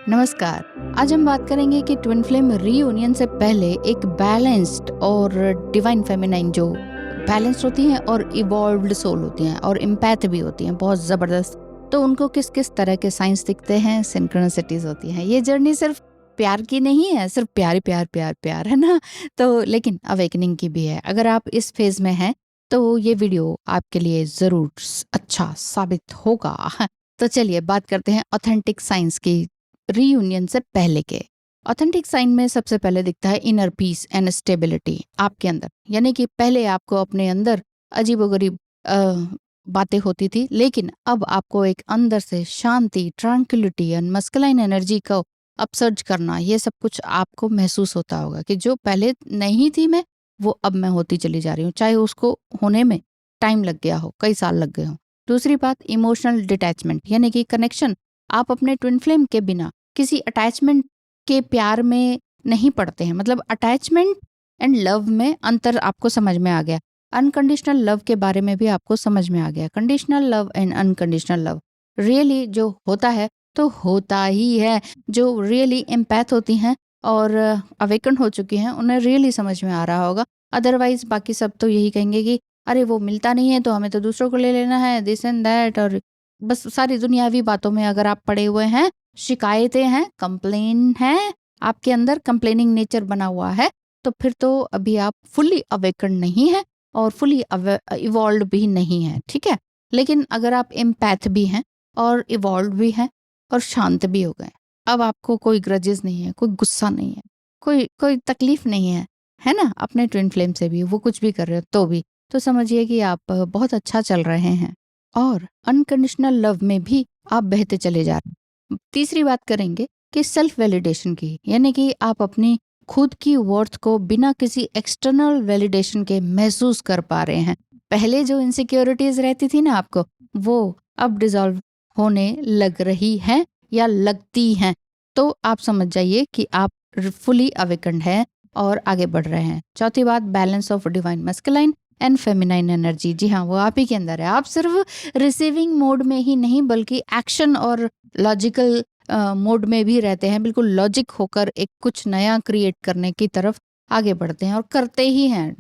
नमस्कार। आज हम बात करेंगे कि ट्विन फ्लेम रीयूनियन से पहले एक बैलेंस्ड और डिवाइन फेमिनाइन जो बैलेंस्ड होती हैं और इवॉल्व्ड सोल होती हैं और इम्पैथ भी होती हैं बहुत ज़बरदस्त, तो उनको किस किस तरह के साइंस दिखते हैं, सिंक्रोनिसिटीज होती हैं। ये जर्नी सिर्फ प्यार की नहीं है, सिर्फ प्यार प्यार प्यार प्यार है ना, तो लेकिन अवेकनिंग की भी है। अगर आप इस फेज में हैं तो ये वीडियो आपके लिए ज़रूर अच्छा साबित होगा। तो चलिए बात करते हैं ऑथेंटिक साइंस की रीयूनियन से पहले के। ऑथेंटिक साइन में सबसे पहले दिखता है इनर पीस एंड स्टेबिलिटी आपके अंदर, यानी कि पहले आपको अपने अंदर अजीबोगरीब बातें होती थी, लेकिन अब आपको एक अंदर से शांति, ट्रैंक्विलिटी एंड मस्कुलाइन एनर्जी को अपसर्ज करना, ये सब कुछ आपको महसूस होता होगा कि जो पहले नहीं थी मैं, वो अब मैं होती चली जा रही हूँ, चाहे उसको होने में टाइम लग गया हो, कई साल लग गए हो। दूसरी बात इमोशनल डिटैचमेंट, यानी कि कनेक्शन। आप अपने ट्विन फ्लेम के बिना किसी अटैचमेंट के प्यार में नहीं पड़ते हैं। मतलब अटैचमेंट एंड लव में अंतर आपको समझ में आ गया। अनकंडीशनल लव के बारे में भी आपको समझ में आ गया। Conditional love and unconditional love really जो होता है तो होता ही है। जो रियली एम्पैथ होती हैं और अवेकन हो चुकी हैं उन्हें रियली समझ में आ रहा होगा। अदरवाइज बाकी सब तो यही कहेंगे कि अरे वो मिलता नहीं है तो हमें तो दूसरों को ले लेना है, दिस एंड दैट, और बस सारी दुनियावी बातों में अगर आप पड़े हुए हैं, शिकायतें हैं, कंप्लेन है, आपके अंदर कंप्लेनिंग नेचर बना हुआ है, तो फिर तो अभी आप फुल्ली अवेकन नहीं है और फुल्ली इवॉल्व भी नहीं है। ठीक है, लेकिन अगर आप एम्पैथ भी हैं और इवॉल्व भी हैं और शांत भी हो गए, अब आपको कोई ग्रजेस नहीं है, कोई गुस्सा नहीं है, कोई कोई तकलीफ नहीं है ना, अपने ट्विन फ्लेम से भी वो कुछ भी कर रहे हो तो भी, तो समझिए कि आप बहुत अच्छा चल रहे हैं और अनकंडीशनल लव में भी आप बहते चले जा रहे हैं। तीसरी बात करेंगे कि सेल्फ वैलिडेशन की, यानी कि आप अपनी खुद की वर्थ को बिना किसी एक्सटर्नल वैलिडेशन के महसूस कर पा रहे हैं। पहले जो इनसिक्योरिटीज रहती थी ना आपको, वो अब डिसॉल्व होने लग रही हैं या लगती हैं। तो आप समझ जाइए कि आप फुली अवेकन्ड हैं और आगे बढ़ रहे हैं। चौथी बात, balance of divine masculine and feminine energy. जी हाँ, वो आप ही के अंदर है। आप सिर्फ रिसीविंग मोड में ही नहीं बल्कि एक्शन और लॉजिकल मोड में भी रहते हैं। बिल्कुल लॉजिक होकर एक कुछ नया क्रिएट करने की तरफ आगे बढ़ते हैं और करते ही हैं,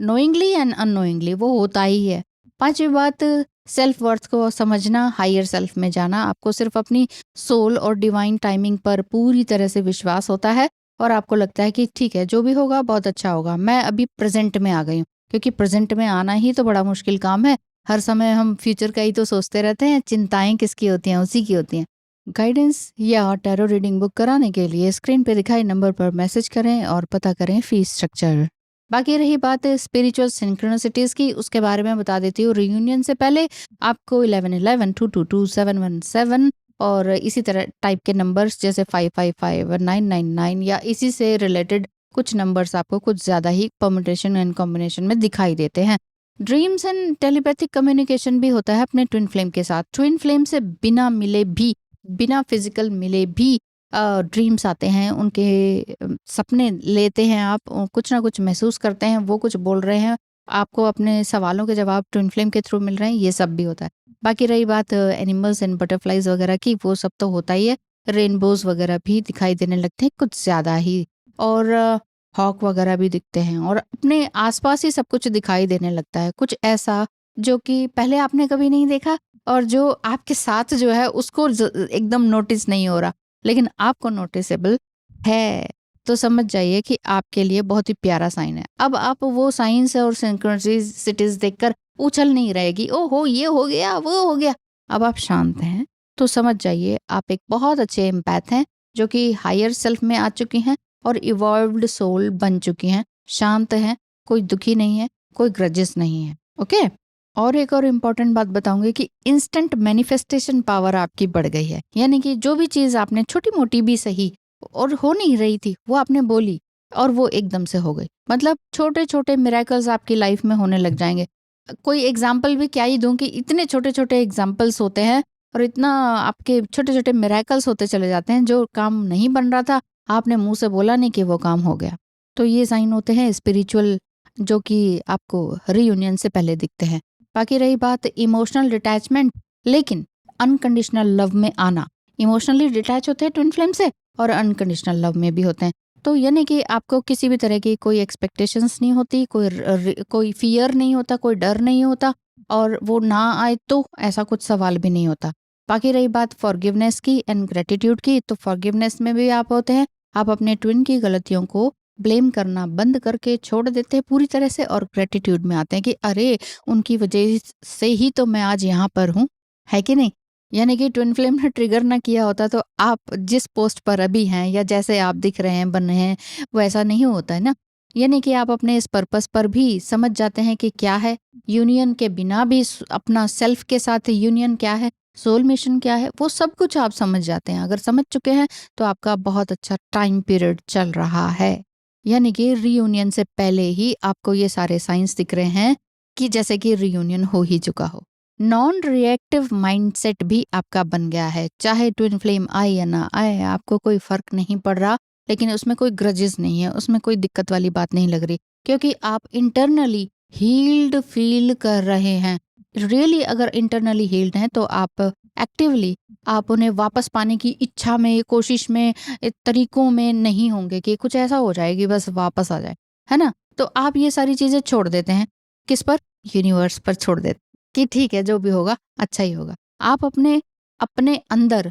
नोइंगली एंड अननोइंगली वो होता ही है। पांचवी बात, सेल्फ वर्थ को समझना, हायर सेल्फ में जाना। आपको सिर्फ अपनी सोल और डिवाइन टाइमिंग पर पूरी तरह से विश्वास होता है और आपको लगता है कि ठीक है, जो भी होगा बहुत अच्छा होगा। मैं अभी प्रेजेंट में आ गई हूँ, क्योंकि प्रेजेंट में आना ही तो बड़ा मुश्किल काम है। हर समय हम फ्यूचर का ही तो सोचते रहते हैं। चिंताएं किसकी होती हैं? उसी की होती हैं। गाइडेंस या टैरो रीडिंग बुक कराने के लिए स्क्रीन पे दिखाए नंबर पर मैसेज करें और पता करें फीस स्ट्रक्चर। बाकी रही बात स्पिरिचुअल सिंक्रोनिसिटीज की, उसके बारे में बता देती हूँ। रियूनियन से पहले आपको 1111 222 717 और इसी तरह टाइप के नंबर्स जैसे 555 और 999 या इसी से रिलेटेड कुछ नंबर्स आपको कुछ ज्यादा ही परम्यूटेशन एंड कॉम्बिनेशन में दिखाई देते हैं। ड्रीम्स एंड टेलीपैथिक कम्युनिकेशन भी होता है अपने ट्विन फ्लेम के साथ। ट्विन फ्लेम से बिना मिले भी, बिना फिजिकल मिले भी ड्रीम्स आते हैं, उनके सपने लेते हैं आप, कुछ ना कुछ महसूस करते हैं, वो कुछ बोल रहे हैं, आपको अपने सवालों के जवाब ट्विन फ्लेम के थ्रू मिल रहे हैं, ये सब भी होता है। बाकी रही बात एनिमल्स एंड बटरफ्लाइज वगैरह की, वो सब तो होता ही है। रेनबोज वगैरह भी दिखाई देने लगते हैं कुछ ज्यादा ही, और हॉक वगैरह भी दिखते हैं, और अपने आसपास ही सब कुछ दिखाई देने लगता है, कुछ ऐसा जो कि पहले आपने कभी नहीं देखा और जो आपके साथ जो है उसको एकदम नोटिस नहीं हो रहा, लेकिन आपको नोटिसेबल है। तो समझ जाइए कि आपके लिए बहुत ही प्यारा साइन है। अब आप वो साइंस और सिंक्रोनिसिटीज देखकर उछल नहीं रहेगी, ओहो ये हो गया वो हो गया। अब आप शांत हैं तो समझ जाइए आप एक बहुत अच्छे एम्पैथ हैं जो कि हायर सेल्फ में आ चुकी हैं और इवॉल्व्ड सोल बन चुकी हैं, शांत हैं, कोई दुखी नहीं है, कोई ग्रजेस नहीं है। ओके, और एक और इम्पॉर्टेंट बात बताऊंगी कि इंस्टेंट मैनिफेस्टेशन पावर आपकी बढ़ गई है। यानी कि जो भी चीज आपने छोटी मोटी भी सही और हो नहीं रही थी वो आपने बोली और वो एकदम से हो गई। मतलब छोटे छोटे मिरेकल्स आपकी लाइफ में होने लग जाएंगे। कोई एग्जाम्पल भी क्या ही दूं कि इतने छोटे छोटे एग्जाम्पल्स होते हैं और इतना आपके छोटे छोटे मिरेकल्स होते चले जाते हैं। जो काम नहीं बन रहा था आपने मुंह से बोला नहीं कि वो काम हो गया। तो ये साइन होते हैं स्पिरिचुअल, जो कि आपको रीयूनियन से पहले दिखते हैं। बाकी रही बात इमोशनल डिटैचमेंट, लेकिन अनकंडीशनल लव में आना, इमोशनली डिटैच होते हैं ट्विन फ्लेम से और अनकंडीशनल लव में भी होते हैं। तो यानी कि आपको किसी भी तरह की कोई एक्सपेक्टेशंस नहीं होती, कोई फ़ियर नहीं होता, कोई डर नहीं होता और वो ना आए तो ऐसा कुछ सवाल भी नहीं होता। बाकी रही बात फॉरगिवनेस की एंड ग्रैटिट्यूड की, तो फॉरगिवनेस में भी आप होते हैं, आप अपने ट्विन की गलतियों को ब्लेम करना बंद करके छोड़ देते हैं पूरी तरह से और ग्रैटिट्यूड में आते हैं कि अरे! उनकी वजह से ही तो मैं आज यहाँ पर हूँ, है कि नहीं? यानी कि ट्विन फ्लेम ने ट्रिगर ना किया होता तो आप जिस पोस्ट पर अभी हैं या जैसे आप दिख रहे हैं, बन रहे हैं, वैसा नहीं होता है ना। यानी कि आप अपने इस पर्पस पर भी समझ जाते हैं कि क्या है, यूनियन के बिना भी अपना सेल्फ के साथ यूनियन क्या है, सोल मिशन क्या है, वो सब कुछ आप समझ जाते हैं। अगर समझ चुके हैं तो आपका बहुत अच्छा टाइम पीरियड चल रहा है। यानी कि रीयूनियन से पहले ही आपको ये सारे साइंस दिख रहे हैं कि जैसे कि रीयूनियन हो ही चुका हो। नॉन रिएक्टिव माइंडसेट भी आपका बन गया है, चाहे ट्विन फ्लेम आए या ना आए, आपको कोई फर्क नहीं पड़ रहा। लेकिन उसमें कोई ग्रजेस नहीं है, उसमें कोई दिक्कत वाली बात नहीं लग रही, क्योंकि आप इंटरनली हील्ड फील कर रहे हैं। रियली अगर इंटरनली हील्ड हैं तो आप एक्टिवली आप उन्हें वापस पाने की इच्छा में, कोशिश में, तरीकों में नहीं होंगे कि कुछ ऐसा हो जाए कि बस वापस आ जाए, है ना? तो आप ये सारी चीजें छोड़ देते हैं। किस पर? यूनिवर्स पर छोड़ देते कि ठीक है, जो भी होगा अच्छा ही होगा। आप अपने अपने अंदर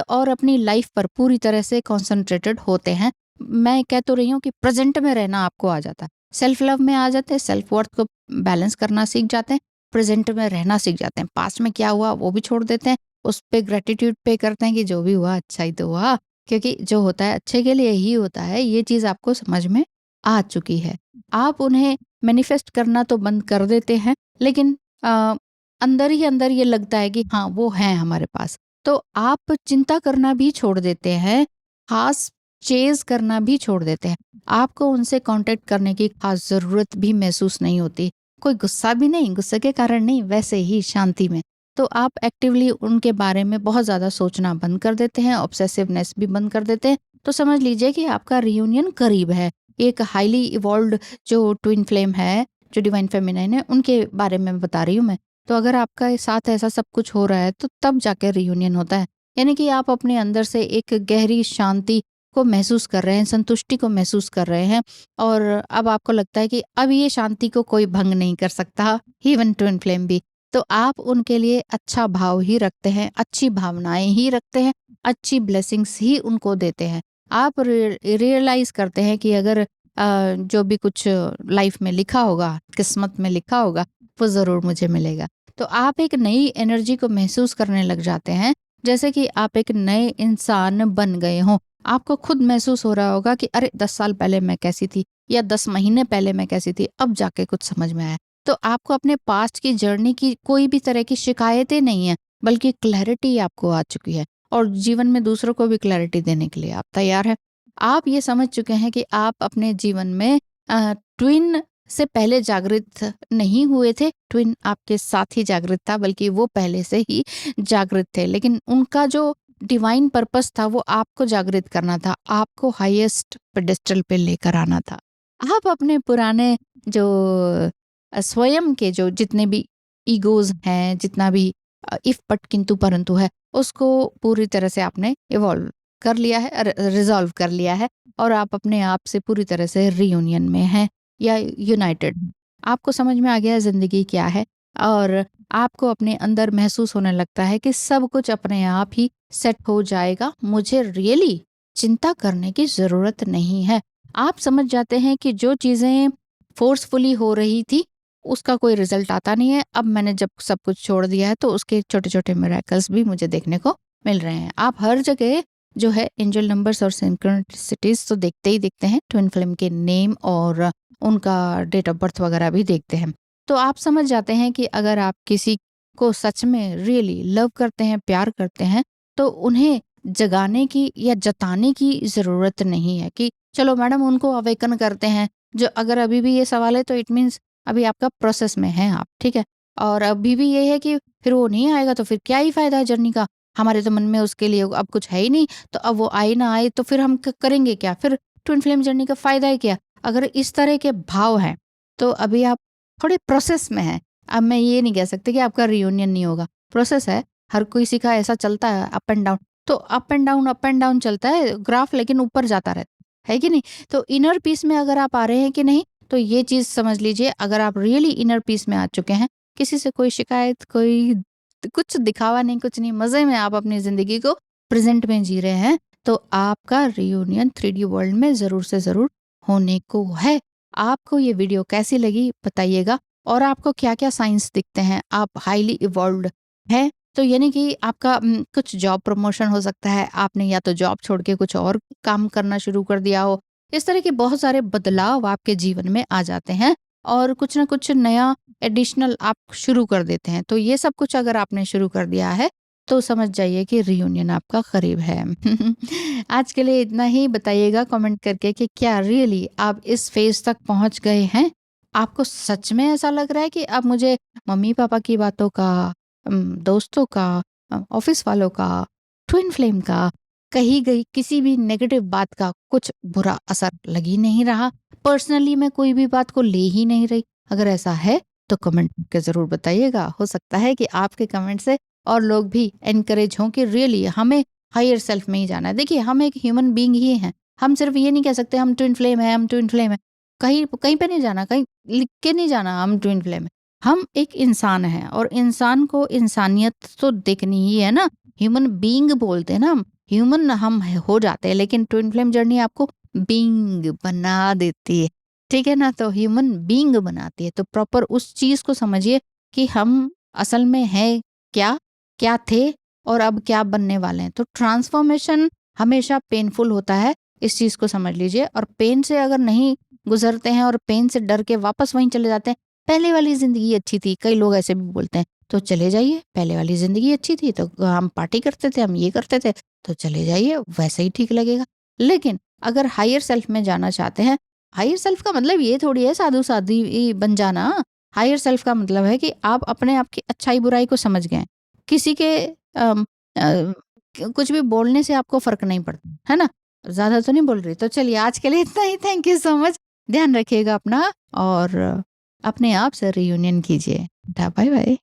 और अपनी लाइफ पर पूरी तरह से कॉन्सेंट्रेटेड होते हैं। मैं कह तो रही हूँ कि प्रेजेंट में रहना आपको आ जाता है, सेल्फ लव में आ जाते हैं, सेल्फ वर्थ को बैलेंस करना सीख जाते हैं, प्रेजेंट में रहना सीख जाते हैं। पास्ट में क्या हुआ वो भी छोड़ देते हैं, उस पे ग्रेटिट्यूड पे करते हैं कि जो भी हुआ अच्छा ही तो हुआ, क्योंकि जो होता है अच्छे के लिए ही होता है। ये चीज़ आपको समझ में आ चुकी है। आप उन्हें मैनिफेस्ट करना तो बंद कर देते हैं, लेकिन अ, अंदर ही अंदर ये लगता है कि हाँ, वो हैं हमारे पास। तो आप चिंता करना भी छोड़ देते हैं, ख़ास चेज़ करना भी छोड़ देते हैं। आपको उनसे कॉन्टैक्ट करने की ख़ास ज़रूरत भी महसूस नहीं होती। कोई गुस्सा भी नहीं, गुस्से के कारण नहीं, वैसे ही शांति में। तो आप एक्टिवली उनके बारे में बहुत ज़्यादा सोचना बंद कर देते हैं, ऑब्सेसिवनेस भी बंद कर देते हैं। तो समझ लीजिए कि आपका रियूनियन करीब है। एक हाइली इवॉल्व्ड जो ट्विन फ्लेम है, जो डिवाइन फेमिनाइन है, उनके बारे में बता रही हूँ मैं। तो अगर आपका साथ ऐसा सब कुछ हो रहा है तो तब जाकर रियूनियन होता है। यानी कि आप अपने अंदर से एक गहरी शांति को महसूस कर रहे हैं, संतुष्टि को महसूस कर रहे हैं और अब आपको लगता है कि अब ये शांति को कोई भंग नहीं कर सकता, इवन ट्विन फ्लेम भी। तो आप उनके लिए अच्छा भाव ही रखते हैं, अच्छी भावनाएं ही रखते हैं, अच्छी ब्लेसिंग्स ही उनको देते हैं। आप रियलाइज करते हैं कि अगर जो भी कुछ लाइफ में लिखा होगा, किस्मत में लिखा होगा, वो ज़रूर मुझे मिलेगा। तो आप एक नई एनर्जी को महसूस करने लग जाते हैं, जैसे कि आप एक नए इंसान बन गए हों। आपको खुद महसूस हो रहा होगा कि अरे 10 साल पहले मैं कैसी थी या 10 महीने पहले मैं कैसी थी, अब जाके कुछ समझ में आया। तो आपको अपने पास्ट की जर्नी की कोई भी तरह की शिकायतें नहीं है, बल्कि क्लैरिटी आपको आ चुकी है और जीवन में दूसरों को भी क्लैरिटी देने के लिए आप तैयार हैं। आप ये समझ चुके हैं कि आप अपने जीवन में ट्विन से पहले जागृत नहीं हुए थे, ट्विन आपके साथ ही जागृत था, बल्कि वो पहले से ही जागृत थे। लेकिन उनका जो डिवाइन पर्पस था वो आपको जागृत करना था, आपको हाईएस्ट पेडेस्टल पे लेकर आना था। आप अपने पुराने जो स्वयं के जो जितने भी ईगोज हैं, जितना भी इफ बट किंतु परंतु है, उसको पूरी तरह से आपने इवॉल्व कर लिया है, रिजॉल्व कर लिया है और आप अपने आप से पूरी तरह से रियूनियन में हैं या यूनाइटेड। आपको समझ में आ गया ज़िंदगी क्या है और आपको अपने अंदर महसूस होने लगता है कि सब कुछ अपने आप ही सेट हो जाएगा, मुझे रियली चिंता करने की ज़रूरत नहीं है। आप समझ जाते हैं कि जो चीज़ें फोर्सफुली हो रही थी, उसका कोई रिजल्ट आता नहीं है। अब मैंने जब सब कुछ छोड़ दिया है तो उसके छोटे-छोटे मिरेकल्स भी मुझे देखने को मिल रहे हैं। आप हर जगह जो है एंजल नंबर्स और सिंक्रोनिसिटीज तो देखते ही देखते हैं, ट्विन फ्लेम के नेम और उनका डेट ऑफ बर्थ वगैरह भी देखते हैं। तो आप समझ जाते हैं कि अगर आप किसी को सच में रियली लव करते हैं, प्यार करते हैं, तो उन्हें जगाने की या जताने की ज़रूरत नहीं है कि चलो मैडम उनको अवेकन करते हैं। जो अगर अभी भी ये सवाल है तो इट मीन्स अभी आपका प्रोसेस में हैं आप, ठीक है? और अभी भी ये है कि फिर वो नहीं आएगा तो फिर क्या ही फ़ायदा है जर्नी का? हमारे तो मन में उसके लिए अब कुछ है ही नहीं, तो अब वो आए ना आए तो फिर हम करेंगे क्या? फिर ट्विन फ्लेम जर्नी का फ़ायदा ही क्या? अगर इस तरह के भाव हैं, तो अभी आप थोड़े प्रोसेस में हैं। अब मैं ये नहीं कह सकती कि आपका रियूनियन नहीं होगा, प्रोसेस है, हर किसी का ऐसा चलता है अप एंड डाउन। तो अप एंड डाउन चलता है ग्राफ, लेकिन ऊपर जाता रहता है कि नहीं? तो इनर पीस में अगर आप आ रहे हैं कि नहीं, तो ये चीज़ समझ लीजिए, अगर आप रियली इनर पीस में आ चुके हैं, किसी से कोई शिकायत, कोई कुछ दिखावा नहीं, कुछ नहीं, मज़े में आप अपनी ज़िंदगी को प्रेज़ेंट में जी रहे हैं, तो आपका रियूनियन 3D वर्ल्ड में ज़रूर से ज़रूर होने को है। आपको ये वीडियो कैसी लगी बताइएगा, और आपको क्या-क्या साइंस दिखते हैं? आप हाइली इवॉल्व्ड हैं, तो यानी कि आपका कुछ जॉब प्रमोशन हो सकता है, आपने या तो जॉब छोड़ के कुछ और काम करना शुरू कर दिया हो। इस तरह के बहुत सारे बदलाव आपके जीवन में आ जाते हैं, और कुछ ना कुछ नया एडिशनल आप शुरू कर देते हैं। तो ये सब कुछ अगर आपने शुरू कर दिया है, तो समझ जाइए कि रियूनियन आपका करीब है। आज के लिए इतना ही। बताइएगा कमेंट करके कि क्या रियली आप इस फेज़ तक पहुँच गए हैं? आपको सच में ऐसा लग रहा है कि अब मुझे मम्मी-पापा की बातों का, दोस्तों का, ऑफ़िस वालों का, ट्विन फ्लेम का, कही गई किसी भी नेगेटिव बात का कुछ बुरा असर लग ही नहीं रहा? पर्सनली मैं कोई भी बात को ले ही नहीं रही? अगर ऐसा है, तो कमेंट करके ज़रूर बताइएगा। हो सकता है कि आपके कमेंट से और लोग भी एनकरेज हों कि रियली हमें हायर सेल्फ में ही जाना है। देखिए, हम एक ह्यूमन बीइंग ही हैं। हम सिर्फ़ ये नहीं कह सकते हम ट्विन फ्लेम हैं, हम ट्विन फ्लेम हैं। कहीं कहीं पे नहीं जाना, कहीं लिख के नहीं जाना हम ट्विन फ्लेम हैं। हम एक इंसान हैं, और इंसान को इंसानियत तो दिखनी ही है ना। ह्यूमन बीइंग बोलते हैं ना हम, ह्यूमन हम हो जाते हैं, लेकिन ट्विन फ्लेम जर्नी आपको बीइंग बना देती है। ठीक है ना? तो ह्यूमन बीइंग बनाती है। तो प्रॉपर उस चीज़ को समझिए कि हम असल में हैं क्या? क्या थे और अब क्या बनने वाले हैं? तो ट्रांसफॉर्मेशन हमेशा पेनफुल होता है, इस चीज़ को समझ लीजिए। और पेन से अगर नहीं गुज़रते हैं और पेन से डर के वापस वहीं चले जाते हैं, पहले वाली ज़िंदगी अच्छी थी, कई लोग ऐसे भी बोलते हैं, तो चले जाइए, पहले वाली ज़िंदगी अच्छी थी, तो हम पार्टी करते थे, हम ये करते थे, तो चले जाइए, वैसे ही ठीक लगेगा। लेकिन अगर हायर सेल्फ में जाना चाहते हैं, हायर सेल्फ का मतलब ये थोड़ी है साधु-साध्वी बन जाना। हायर सेल्फ का मतलब है कि आप अपने आप की अच्छाई-बुराई को समझ गए हैं। किसी के कुछ भी बोलने से आपको फ़र्क नहीं पड़ता, है ना? ज़्यादा तो नहीं बोल रही। तो चलिए, आज के लिए इतना ही। Thank you so much. ध्यान रखिएगा अपना, और अपने आप से रियूनियन कीजिए। Tata, bye-bye.